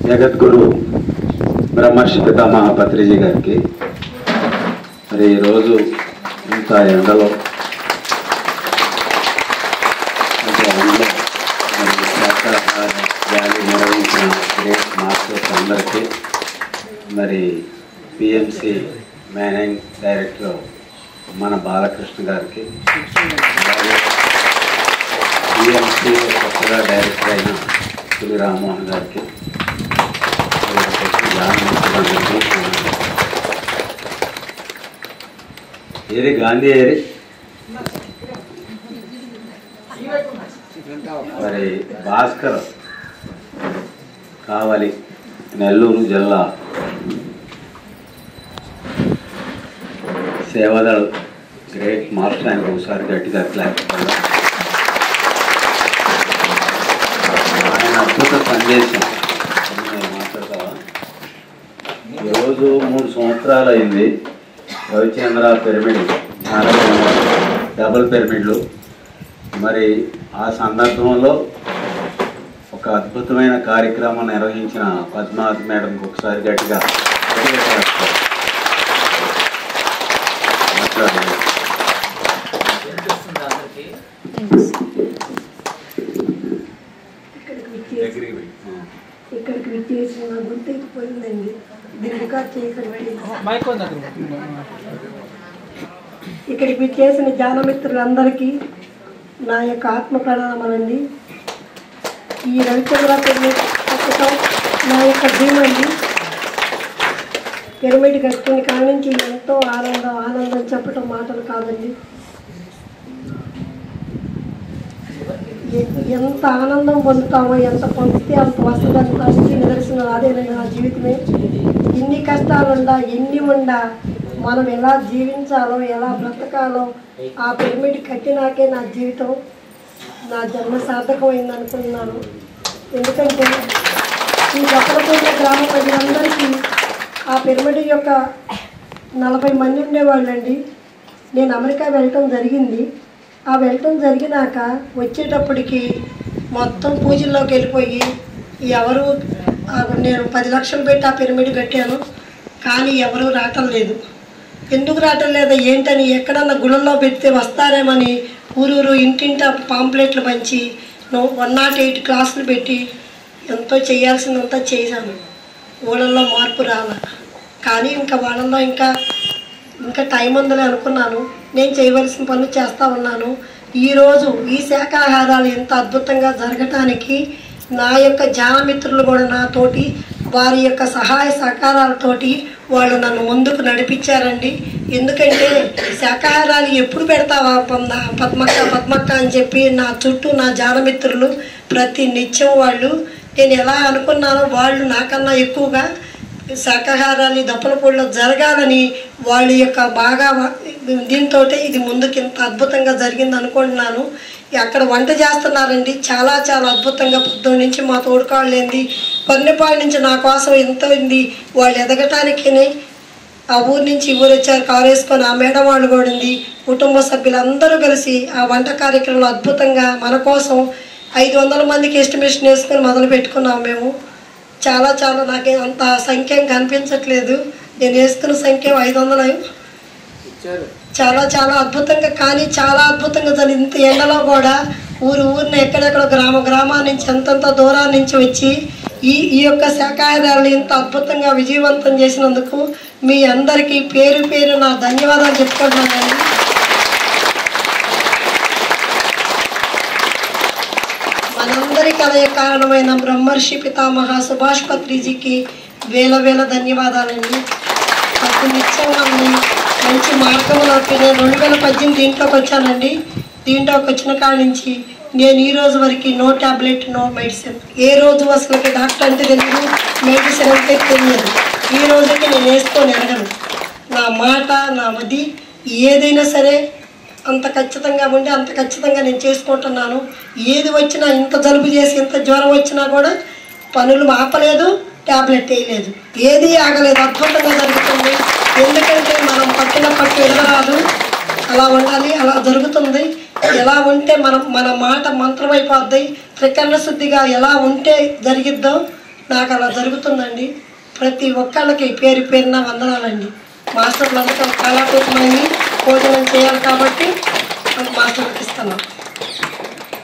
జగద్గురు బ్రహ్మర్షి పితామహ పత్రిజీ గారికి మరి ఈరోజు ఇంత ఎండలో ర్యాలీ నిర్వహించిన గ్రేట్ మాస్టర్స్ అందరికీ, మరి పిఎంసి మేనేజింగ్ డైరెక్టర్ మన బాలకృష్ణ గారికి, పిఎంసి కొత్తగా డైరెక్టర్ అయిన పులి రామ్మోహన్ గారికి, ఏది గాంధీ ఏరి మరి భాస్కర్ కావాలి నెల్లూరు జిల్లా సేవాదళ గ్రేట్ మాస్టర్ ఆయనకు ఒకసారి గట్టిగా క్లాప్. ఆయన అద్భుత సందేశం మాట్లాడతావా? ఈరోజు 3 సంవత్సరాలు అయింది రవిచంద్ర పిరమిడ్, డబుల్ పిరమిడ్లు. మరి ఆ సందర్భంలో ఒక అద్భుతమైన కార్యక్రమం నిర్వహించిన పద్మావతి మేడంకి ఒకసారి గట్టిగా మాట్లాడారు. ఇక్కడికి విచ్చేసిన గుర్తిపోయిందండి. ఇక్కడికి విచ్చేసిన జానమిత్రులందరికీ నా యొక్క ఆత్మ ప్రణామాలండి. ఈ రవిచంద్ర పిరమిడ్ పుస్తకం నా యొక్క డ్రీమ్ అండి. పిరమిడ్ కట్టిన కాడ నుంచి ఎంతో ఆనందం చెప్పటం మాటలు కాదండి. ఎంత ఆనందం పొందుతామో, ఎంత పొందితే అంత వస్తుందని దానికి నిదర్శనం అదేనండి నా జీవితమే. ఎన్ని కష్టాలుండా ఎన్ని ఉండా మనం ఎలా జీవించాలో, ఎలా బ్రతకాలో ఆ పిరమిడ్ కట్టినాకే నా జీవితం, నా జన్మ సార్థకమైంది అనుకుంటున్నాను. ఎందుకంటే ఈ గొప్పలపూర్ణ గ్రామ ప్రజలందరికీ ఆ పిరమిడ్ యొక్క 40 మంది ఉండేవాళ్ళండి. నేను అమెరికా వెళ్ళటం జరిగింది. ఆ వెళ్ళటం జరిగినాక వచ్చేటప్పటికి మొత్తం పూజల్లోకి వెళ్ళిపోయి ఎవరు, నేను 10 లక్షలు పెట్టి ఆ పిరమిడ్ కట్టాను, కానీ ఎవరూ రావటం లేదు. ఎందుకు రావటం లేదా ఏంటని ఎక్కడన్నా గుళ్ళల్లో పెడితే వస్తారేమని ఊరూరు ఇంటింట పాంప్లెట్లు పంచి 108 క్లాసులు పెట్టి ఎంతో చేయాల్సిందంతా చేశాను. ఊళ్ళల్లో మార్పు రాల, కానీ ఇంకా వాళ్ళల్లో ఇంకా టైం ఉందని అనుకున్నాను. నేను చేయవలసిన పనులు చేస్తూ ఉన్నాను. ఈరోజు ఈ శాఖాహారాలు ఎంత అద్భుతంగా జరగటానికి నా యొక్క జానమిత్రులు కూడా నాతోటి వారి యొక్క సహాయ సహకారాలతోటి వాళ్ళు నన్ను ముందుకు ఎందుకంటే శాఖాహారాలు ఎప్పుడు పెడతావా పద్మక్క అని చెప్పి నా చుట్టూ నా జానమిత్రులు ప్రతి నిత్యం వాళ్ళు, నేను ఎలా అనుకున్నానో వాళ్ళు నాకన్నా ఎక్కువగా శాఖాహారాన్ని దప్పలపూడిలో జరగాలని వాళ్ళ యొక్క బాగా దీంతో ఇది ముందుకు ఇంత అద్భుతంగా జరిగింది అనుకుంటున్నాను. అక్కడ వంట చేస్తున్నారండి, చాలా అద్భుతంగా. పొద్దున్న నుంచి మా తోడుకోవాలేంది పన్నెపాడు నుంచి నా కోసం ఎంత ఉంది. వాళ్ళు ఎదగటానికి ఆ ఊరు నుంచి ఊరు వచ్చారు, కారు వేసుకొని ఆ మేడం వాళ్ళు కూడా ఉంది. కుటుంబ సభ్యులందరూ కలిసి ఆ వంట కార్యక్రమంలో అద్భుతంగా మన కోసం 500 మందికి ఎస్టిమేషన్ వేసుకొని మొదలు పెట్టుకున్నాము మేము. చాలా నాకు అంత సంఖ్య కనిపించట్లేదు, నేను వేసుకున్న సంఖ్య 500. చాలా అద్భుతంగా, కానీ చాలా అద్భుతంగా జరిగింది. ఇంత ఎండలో కూడా ఊరిని ఎక్కడెక్కడ గ్రామా నుంచి ఎంతంత దూరాల నుంచి వచ్చి ఈ యొక్క శాఖాహారాలను ఇంత అద్భుతంగా విజయవంతం చేసినందుకు మీ అందరికీ పేరు నా ధన్యవాదాలు చెప్పుకుంటున్నానండి. మనందరి కలయ కారణమైన బ్రహ్మర్షి పితామహ సుభాష్ పత్రిజీకి వేల ధన్యవాదాలండి. ప్రతి నిత్యం నన్ను మంచి మార్గంలోకి, నేను 2018 దీంట్లోకి వచ్చానండి. దీంట్లోకి వచ్చిన కాడి నుంచి నేను ఈ రోజు వరకు నో ట్యాబ్లెట్, నో మెడిసిన్. ఏ రోజు అసలుకి డాక్టర్ అంటే తెలియదు, మెడిసిన్ అంటే తెలియదు. ఈ రోజుకి నేను వేసుకొని ఎరగను. నా మాట, నా మది ఏదైనా సరే అంత ఖచ్చితంగా ఉండి అంత ఖచ్చితంగా నేను చేసుకుంటున్నాను. ఏది వచ్చినా, ఇంత జలుబు చేసి ఇంత జ్వరం వచ్చినా కూడా పనులు ఆపలేదు, ట్యాబ్లెట్ వేయలేదు, ఏది ఆగలేదు. అద్భుతంగా జరుగుతుంది. ఎందుకంటే మనం పట్టిన పట్టు ఎదగరాదు, అలా ఉండాలి, అలా జరుగుతుంది. ఎలా ఉంటే మన మాట మంత్రమైపోద్ది. త్రికరణ శుద్ధిగా ఎలా ఉంటే జరిగిద్దో నాకు అలా జరుగుతుందండి. ప్రతి ఒక్కళ్ళకి పేరు పేరున వందనాలండి. మాస్టర్లందరూ కళాపూర్వకంగా భోజనం చేయాలి కాబట్టి మాస్టర్కి ఇస్తున్నాం.